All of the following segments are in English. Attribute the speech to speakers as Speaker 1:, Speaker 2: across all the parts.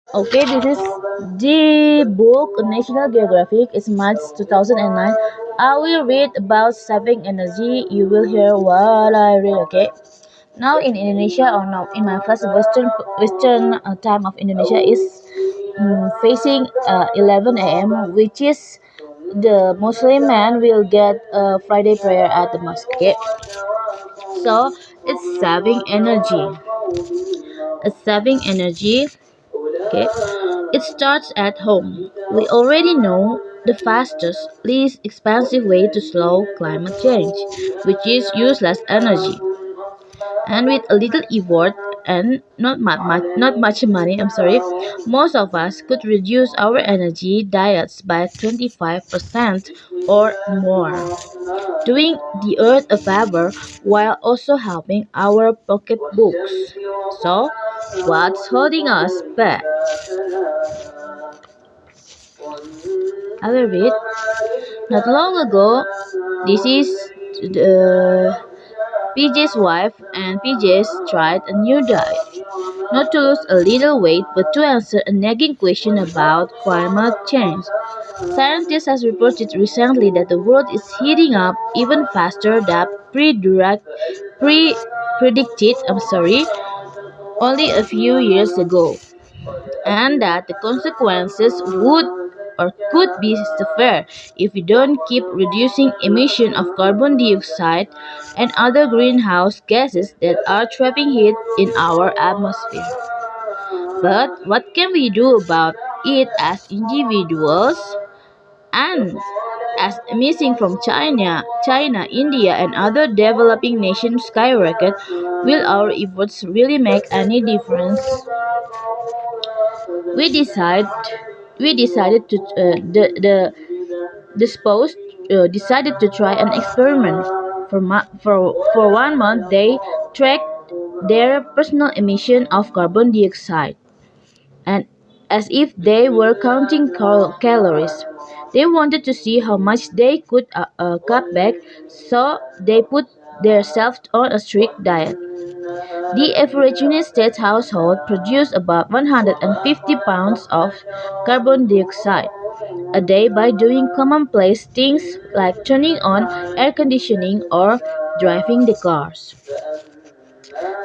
Speaker 1: Okay, this is the book National Geographic. It's March 2009. I will read about saving energy. You will hear what I read. Okay. Now in Indonesia or now in my first Western time of Indonesia is facing 11 a.m., which is the Muslim man will get Friday prayer at the mosque. Okay. So it's saving energy. Saving energy. Okay. It starts at home. We already know the fastest, least expensive way to slow climate change, which is useless energy. And with a little effort and not much money, I'm sorry, most of us could reduce our energy diets by 25% or more, doing the earth a favor while also helping our pocketbooks. So, what's holding us back? I will read. Not long ago, this is PJ's wife and PJ's tried a new diet. Not to lose a little weight, but to answer a nagging question about climate change. Scientists have reported recently that the world is heating up even faster than predicted, only a few years ago, and that the consequences would or could be severe if we don't keep reducing emission of carbon dioxide and other greenhouse gases that are trapping heat in our atmosphere. But what can we do about it as individuals? And as emissions from China, India, and other developing nations skyrocket, will our efforts really make any difference? We decide we decided to the spouse decided to try an experiment. For 1 month, they tracked their personal emission of carbon dioxide, and as if they were counting calories. They wanted to see how much they could cut back, so they put themselves on a strict diet. The average United States household produced about 150 pounds of carbon dioxide a day by doing commonplace things like turning on air conditioning or driving the cars.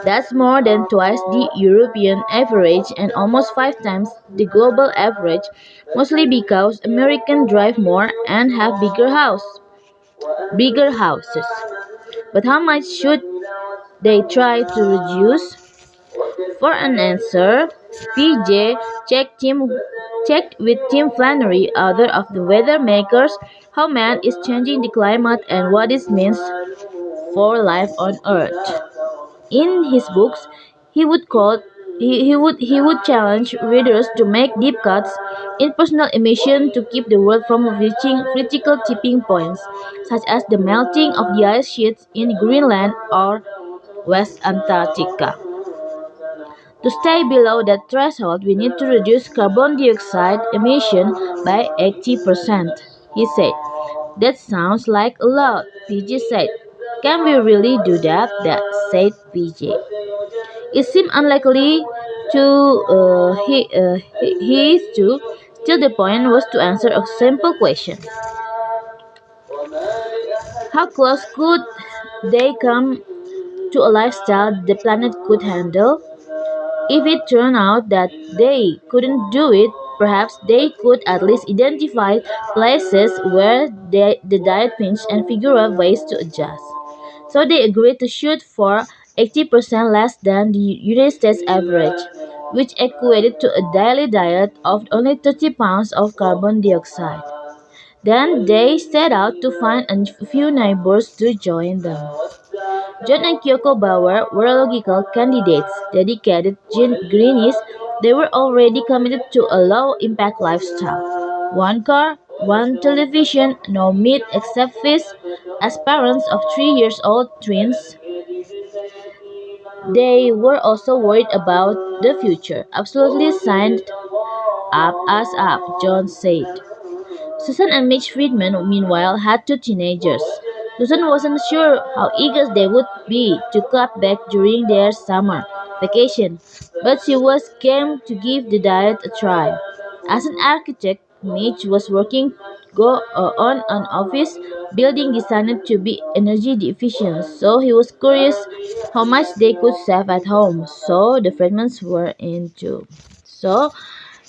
Speaker 1: That's more than twice the European average and almost 5 times the global average, mostly because Americans drive more and have bigger houses. But how much should they try to reduce? For an answer, PJ checked with Tim Flannery, author of The Weather Makers, how man is changing the climate and what it means for life on Earth. In his books, he would call he would challenge readers to make deep cuts in personal emission to keep the world from reaching critical tipping points, such as the melting of the ice sheets in Greenland or West Antarctica. To stay below that threshold, we need to reduce carbon dioxide emission by 80%, he said. That sounds like a lot, PJ said. Can we really do that? That said PJ. It seemed unlikely to he too. Still, the point was to answer a simple question: how close could they come to a lifestyle the planet could handle? If it turned out that they couldn't do it, perhaps they could at least identify places where the diet pinched and figure out ways to adjust. So they agreed to shoot for 80% less than the United States average, which equated to a daily diet of only 30 pounds of carbon dioxide. Then they set out to find a few neighbors to join them. John and Kyoko Bauer were logical candidates, dedicated greenies. They were already committed to a low-impact lifestyle. One car, one television, no meat except fish. As parents of 3 years old twins, they were also worried about the future. Absolutely signed up, John said. Susan and Mitch Friedman, meanwhile, had two teenagers. Susan wasn't sure how eager they would be to cut back during their summer vacation, but she was game to give the diet a try. As an architect, Mitch was working on an office building designed to be energy efficient, so he was curious how much they could save at home. So the freshmen were into. So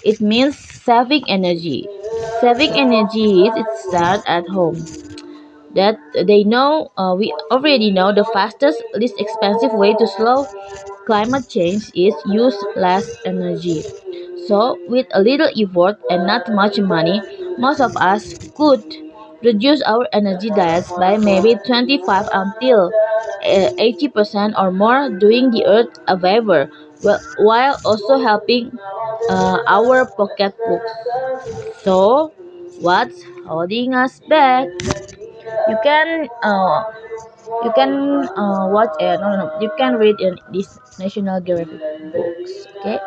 Speaker 1: it means saving energy. Saving energy is it start at home that they know we already know the fastest least expensive way to slow climate change is use less energy. So with a little effort and not much money, most of us could reduce our energy diets by maybe 25 until 80% or more, doing the earth a favor while also helping our pocketbooks. So what's holding us back? You can watch no, no, no, you can read in these National Geographic books. Okay.